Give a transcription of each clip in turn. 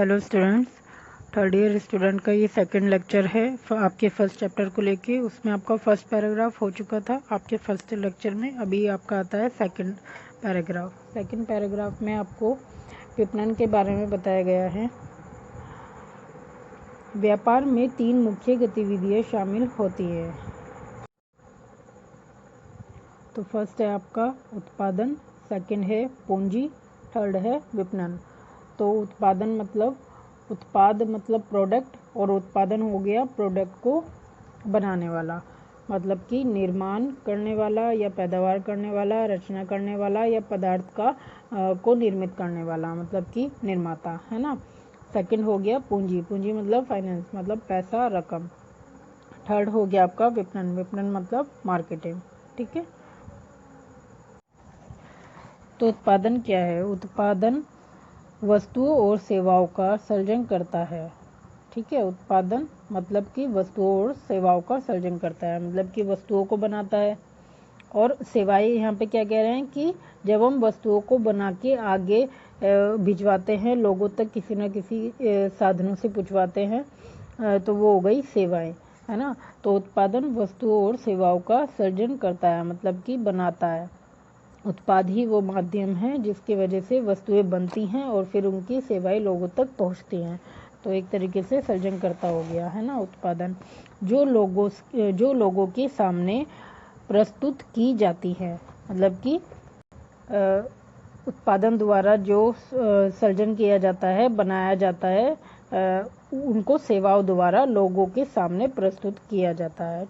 Hello students, third year student का ये second lecture है आपके फर्स्ट चैप्टर को लेके। उसमें आपका फर्स्ट पैराग्राफ हो चुका था आपके फर्स्ट लेक्चर में। अभी आपका आता है सेकंड पैराग्राफ। सेकंड पैराग्राफ में आपको विपणन के बारे में बताया गया है। व्यापार में 3 मुख्य गतिविधियां शामिल होती है। तो फर्स्ट है आपका उत्पादन, सेकंड है पूंजी, थर्ड है विपणन। तो उत्पादन मतलब उत्पाद मतलब प्रोडक्ट, और उत्पादन हो गया प्रोडक्ट को बनाने वाला, मतलब कि निर्माण करने वाला या पैदावार करने वाला, रचना करने वाला या पदार्थ का को निर्मित करने वाला, मतलब कि निर्माता, है ना। सेकंड हो गया पूंजी, पूंजी मतलब फाइनेंस, मतलब पैसा, रकम। थर्ड हो गया आपका विपणन, विपणन मतलब मार्केटिंग। ठीक है। तो उत्पादन क्या है? उत्पादन वस्तुओं और सेवाओं का सर्जन करता है। ठीक है। उत्पादन मतलब कि वस्तुओं और सेवाओं का सर्जन करता है, मतलब कि वस्तुओं को बनाता है। और सेवाएं यहाँ पे क्या कह रहे हैं कि जब हम वस्तुओं को बना के आगे भिजवाते हैं लोगों तक, किसी न किसी साधनों से पहुँचवाते हैं, तो वो हो गई सेवाएं, है ना। तो उत्पादन वस्तुओं और सेवाओं का सर्जन करता है, मतलब कि बनाता है। उत्पाद ही वो माध्यम है जिसकी वजह से वस्तुएं बनती हैं और फिर उनकी सेवाएं लोगों तक पहुंचती हैं। तो एक तरीके से सर्जनकर्ता हो गया, है ना उत्पादन, जो लोगों के सामने प्रस्तुत की जाती है। मतलब कि उत्पादन द्वारा जो सर्जन किया जाता है, बनाया जाता है, उनको सेवाओं द्वारा लोगों के सामने प्रस्तुत किया जाता है।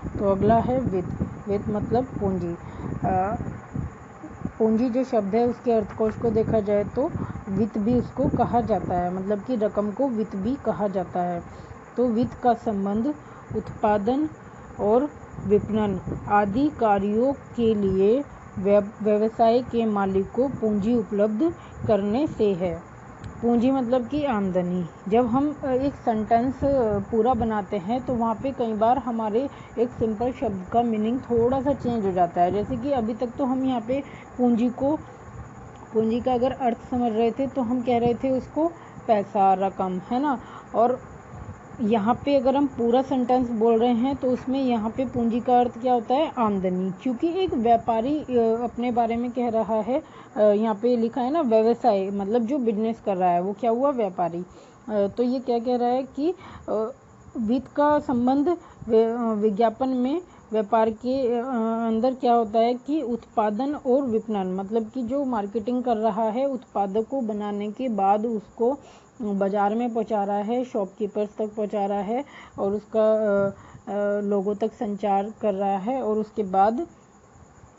तो अगला है वित्त। वित्त मतलब पूंजी। पूंजी जो शब्द है उसके अर्थकोश को देखा जाए तो वित्त भी उसको कहा जाता है, मतलब कि रकम को वित्त भी कहा जाता है। तो वित्त का संबंध उत्पादन और विपणन आदि कार्यों के लिए व्यवसाय के मालिक को पूंजी उपलब्ध करने से है। पूंजी मतलब कि आमदनी। जब हम एक सेंटेंस पूरा बनाते हैं तो वहाँ पे कई बार हमारे एक सिंपल शब्द का मीनिंग थोड़ा सा चेंज हो जाता है। जैसे कि अभी तक तो हम यहाँ पे पूंजी का अगर अर्थ समझ रहे थे तो हम कह रहे थे उसको पैसा, रकम, है ना। और यहाँ पे अगर हम पूरा सेंटेंस बोल रहे हैं तो उसमें यहाँ पे पूंजी का अर्थ क्या होता है? आमदनी। क्योंकि एक व्यापारी अपने बारे में कह रहा है, यहाँ पे लिखा है ना व्यवसाय, मतलब जो बिजनेस कर रहा है वो क्या हुआ? व्यापारी। तो ये क्या कह रहा है कि वित्त का संबंध विज्ञापन में व्यापार के अंदर क्या होता है कि उत्पादन और विपणन, मतलब कि जो मार्केटिंग कर रहा है, उत्पादों को बनाने के बाद उसको बाज़ार में पहुंचा रहा है, शॉपकीपर्स तक पहुंचा रहा है और उसका लोगों तक संचार कर रहा है। और उसके बाद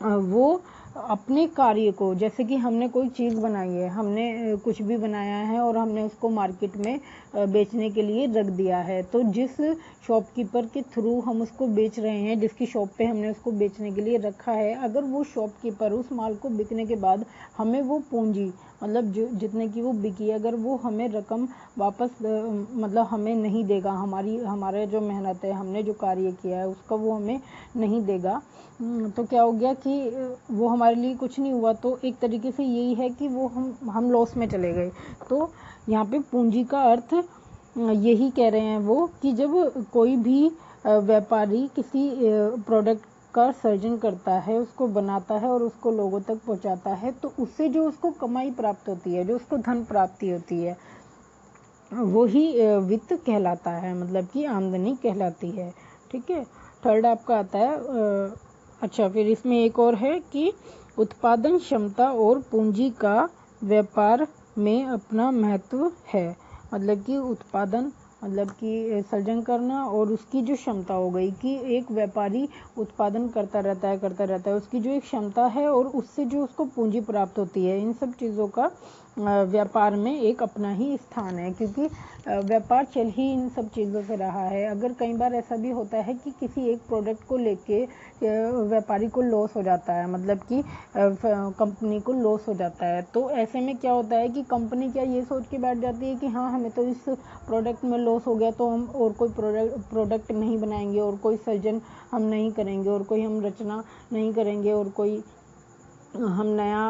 वो अपने कार्य को, जैसे कि हमने कोई चीज़ बनाई है, हमने कुछ भी बनाया है और हमने उसको मार्केट में बेचने के लिए रख दिया है, तो जिस शॉपकीपर के थ्रू हम उसको बेच रहे हैं, जिसकी शॉप पे हमने उसको बेचने के लिए रखा है, अगर वो शॉपकीपर उस माल को बिकने के बाद हमें वो पूंजी, मतलब जो जितने की वो बिकी, अगर वो हमें रकम वापस मतलब हमें नहीं देगा, हमारे जो मेहनत है, हमने जो कार्य किया है उसका वो हमें नहीं देगा, तो क्या हो गया कि वो हमारे लिए कुछ नहीं हुआ। तो एक तरीके से यही है कि वो हम लॉस में चले गए। तो यहाँ पे पूंजी का अर्थ यही कह रहे हैं वो कि जब कोई भी व्यापारी किसी प्रोडक्ट का सर्जन करता है, उसको बनाता है और उसको लोगों तक पहुंचाता है, तो उससे जो उसको कमाई प्राप्त होती है, जो उसको धन प्राप्ति होती है, वो ही वित्त कहलाता है, मतलब कि आमदनी कहलाती है। ठीक है। थर्ड आपका आता है अच्छा, फिर इसमें एक और है कि उत्पादन क्षमता और पूंजी का व्यापार में अपना महत्व है। मतलब कि उत्पादन मतलब कि सर्जन करना, और उसकी जो क्षमता हो गई कि एक व्यापारी उत्पादन करता रहता है, उसकी जो एक क्षमता है और उससे जो उसको पूंजी प्राप्त होती है, इन सब चीज़ों का व्यापार में एक अपना ही स्थान है। क्योंकि व्यापार चल ही इन सब चीज़ों से रहा है। अगर कई बार ऐसा भी होता है कि किसी एक प्रोडक्ट को लेके व्यापारी को लॉस हो जाता है, मतलब कि कंपनी को लॉस हो जाता है, तो ऐसे में क्या होता है कि कंपनी क्या ये सोच के बैठ जाती है कि हाँ, हमें तो इस प्रोडक्ट में लॉस हो गया तो हम और कोई प्रोडक्ट नहीं बनाएंगे, और कोई सर्जन हम नहीं करेंगे, और कोई हम रचना नहीं करेंगे, और कोई हम नया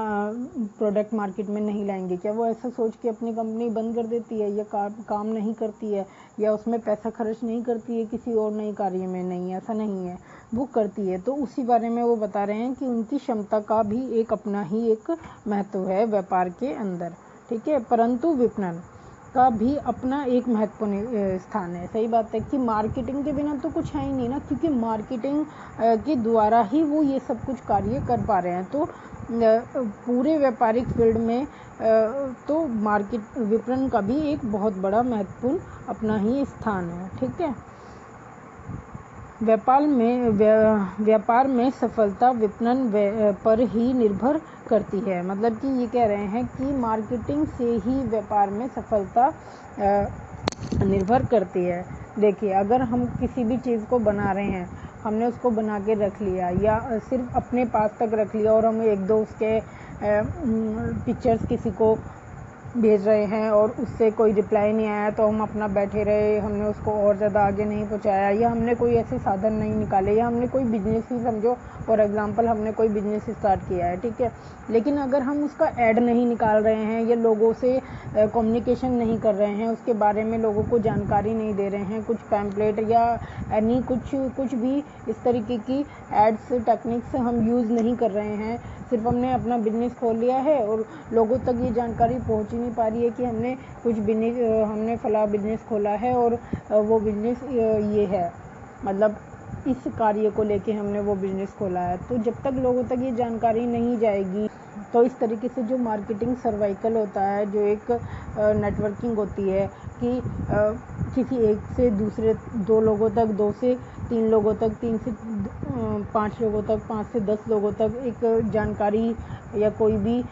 प्रोडक्ट मार्केट में नहीं लाएंगे, क्या वो ऐसा सोच के अपनी कंपनी बंद कर देती है या काम नहीं करती है या उसमें पैसा खर्च नहीं करती है किसी और नई कार्य में? नहीं, ऐसा नहीं है, वो करती है। तो उसी बारे में वो बता रहे हैं कि उनकी क्षमता का भी एक अपना ही एक महत्व है व्यापार के अंदर, ठीक है। परंतु विपणन का भी अपना एक महत्वपूर्ण स्थान है। सही बात है कि मार्केटिंग के बिना तो कुछ है ही नहीं ना, क्योंकि मार्केटिंग के द्वारा ही वो ये सब कुछ कार्य कर पा रहे हैं। तो पूरे व्यापारिक फील्ड में तो मार्केट विपणन का भी एक बहुत बड़ा महत्वपूर्ण अपना ही स्थान है, ठीक है। व्यापार में सफलता विपणन पर ही निर्भर करती है। मतलब कि ये कह रहे हैं कि मार्केटिंग से ही व्यापार में सफलता निर्भर करती है। देखिए, अगर हम किसी भी चीज़ को बना रहे हैं, हमने उसको बना के रख लिया या सिर्फ अपने पास तक रख लिया और हम एक दो उसके पिक्चर्स किसी को भेज रहे हैं और उससे कोई रिप्लाई नहीं आया तो हम अपना बैठे रहे, हमने उसको और ज़्यादा आगे नहीं पहुंचाया, या हमने कोई ऐसे साधन नहीं निकाले, या हमने कोई बिजनेस ही समझो फॉर एग्जांपल हमने कोई बिजनेस स्टार्ट किया है, ठीक है। लेकिन अगर हम उसका ऐड नहीं निकाल रहे हैं या लोगों से कम्युनिकेशन नहीं कर रहे हैं, उसके बारे में लोगों को जानकारी नहीं दे रहे हैं, कुछ पैम्पलेट या एनी कुछ भी इस तरीके की एड्स टेक्निक्स हम यूज़ नहीं कर रहे हैं, सिर्फ हमने अपना बिजनेस खोल लिया है और लोगों तक ये जानकारी पहुंच ही नहीं पा रही है कि हमने फला बिजनेस खोला है और वो बिजनेस ये है, मतलब इस कार्य को लेके हमने वो बिजनेस खोला है। तो जब तक लोगों तक ये जानकारी नहीं जाएगी, तो इस तरीके से जो मार्केटिंग सर्वाइकल होता है, जो एक नेटवर्किंग होती है कि किसी एक से दूसरे दो लोगों तक, दो से तीन लोगों तक, तीन से पाँच लोगों तक, 5 से 10 लोगों तक एक जानकारी या कोई भी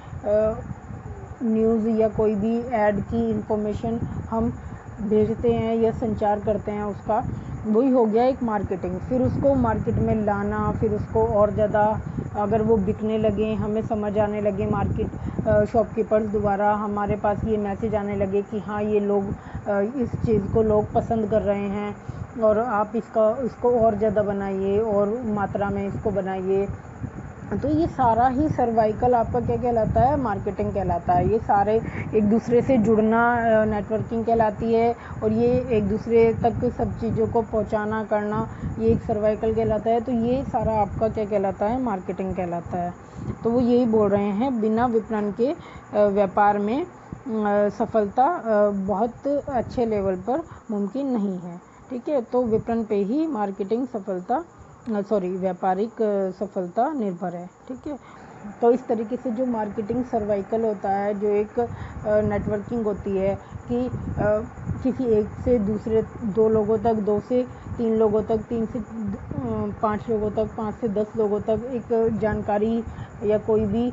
न्यूज़ या कोई भी ऐड की इंफॉर्मेशन हम भेजते हैं या संचार करते हैं, उसका वही हो गया एक मार्केटिंग। फिर उसको मार्केट में लाना, फिर उसको और ज़्यादा अगर वो बिकने लगे, हमें समझ आने लगे, मार्केट शॉपकीपर्स द्वारा हमारे पास ये मैसेज आने लगे कि हाँ ये लोग इस चीज़ को लोग पसंद कर रहे हैं और आप इसको और ज़्यादा बनाइए और मात्रा में इसको बनाइए, तो ये सारा ही सर्वाइकल आपका क्या कहलाता है? मार्केटिंग कहलाता है। ये सारे एक दूसरे से जुड़ना नेटवर्किंग कहलाती है और ये एक दूसरे तक सब चीज़ों को पहुंचाना करना, ये एक सर्वाइकल कहलाता है। तो ये सारा आपका क्या कहलाता है? मार्केटिंग कहलाता है। तो वो यही बोल रहे हैं, बिना विपणन के व्यापार में सफलता बहुत अच्छे लेवल पर मुमकिन नहीं है, ठीक है। तो विपणन पे ही मार्केटिंग सफलता व्यापारिक सफलता निर्भर है, ठीक है। तो इस तरीके से जो मार्केटिंग सर्वाइकल होता है, जो एक नेटवर्किंग होती है कि किसी एक से दूसरे दो लोगों तक, दो से तीन लोगों तक, तीन से पाँच लोगों तक, 5 से 10 लोगों तक एक जानकारी या कोई भी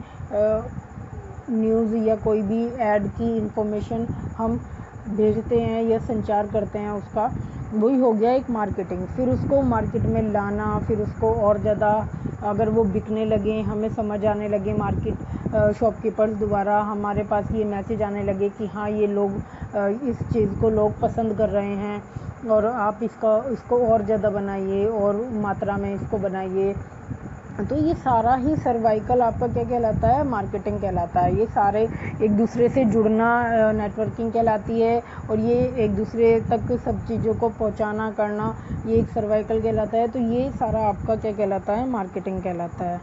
न्यूज़ या कोई भी ऐड की इंफॉर्मेशन हम भेजते हैं या संचार करते हैं, उसका वही हो गया एक मार्केटिंग। फिर उसको मार्केट में लाना, फिर उसको और ज़्यादा अगर वो बिकने लगे, हमें समझ आने लगे, मार्केट शॉपकीपर्स द्वारा हमारे पास ये मैसेज आने लगे कि हाँ ये लोग इस चीज़ को लोग पसंद कर रहे हैं और आप इसको और ज़्यादा बनाइए और मात्रा में इसको बनाइए, तो ये सारा ही सर्वाइकल आपका क्या कहलाता है? मार्केटिंग कहलाता है। ये सारे एक दूसरे से जुड़ना नेटवर्किंग कहलाती है और ये एक दूसरे तक सब चीज़ों को पहुंचाना करना, ये एक सर्वाइकल कहलाता है। तो ये सारा आपका क्या कहलाता है? मार्केटिंग कहलाता है।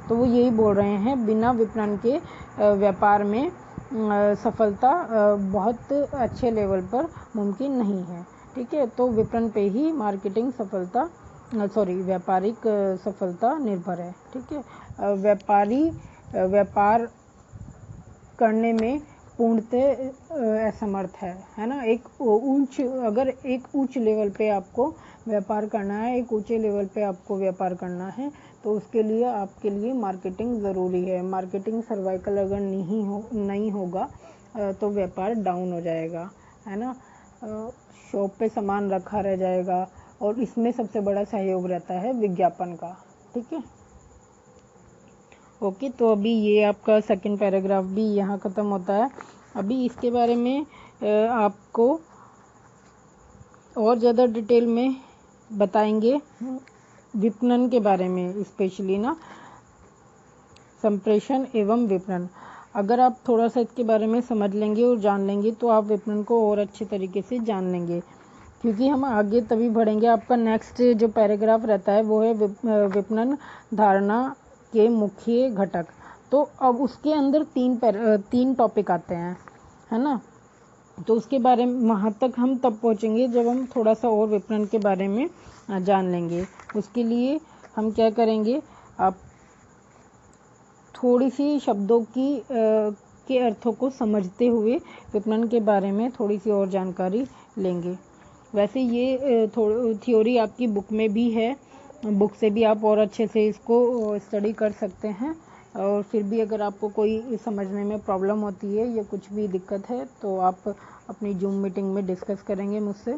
तो वो यही बोल रहे हैं, बिना विपणन के व्यापार में सफलता बहुत अच्छे लेवल पर मुमकिन नहीं है, ठीक है। तो विपणन पे ही मार्केटिंग सफलता व्यापारिक सफलता निर्भर है, ठीक है। व्यापार करने में पूर्णतः असमर्थ है ना। अगर एक उच्च लेवल पे आपको व्यापार करना है, एक ऊंचे लेवल पे आपको व्यापार करना है, तो उसके लिए आपके लिए मार्केटिंग ज़रूरी है। मार्केटिंग सर्वाइकल अगर नहीं होगा तो व्यापार डाउन हो जाएगा, है ना। शॉप पे सामान रखा रह जाएगा और इसमें सबसे बड़ा सहयोग रहता है विज्ञापन का, ठीक है। ओके, तो अभी ये आपका सेकंड पैराग्राफ भी यहाँ ख़त्म होता है। अभी इसके बारे में आपको और ज़्यादा डिटेल में बताएंगे विपणन के बारे में, स्पेशली ना संप्रेषण एवं विपणन। अगर आप थोड़ा सा इसके बारे में समझ लेंगे और जान लेंगे तो आप विपणन को और अच्छे तरीके से जान लेंगे, क्योंकि हम आगे तभी बढ़ेंगे। आपका नेक्स्ट जो पैराग्राफ रहता है वो है विपणन धारणा के मुख्य घटक। तो अब उसके अंदर तीन टॉपिक आते हैं, है ना। तो उसके बारे में वहाँ तक हम तब पहुँचेंगे जब हम थोड़ा सा और विपणन के बारे में जान लेंगे। उसके लिए हम क्या करेंगे, आप थोड़ी सी शब्दों के अर्थों को समझते हुए विपणन के बारे में थोड़ी सी और जानकारी लेंगे। वैसे ये थ्योरी आपकी बुक में भी है, बुक से भी आप और अच्छे से इसको स्टडी कर सकते हैं। और फिर भी अगर आपको कोई समझने में प्रॉब्लम होती है या कुछ भी दिक्कत है तो आप अपनी जूम मीटिंग में डिस्कस करेंगे मुझसे।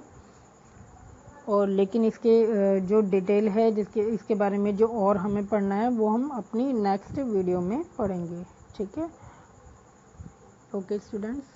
और लेकिन इसके जो डिटेल है इसके बारे में जो और हमें पढ़ना है वो हम अपनी नेक्स्ट वीडियो में पढ़ेंगे, ठीक है। Okay students.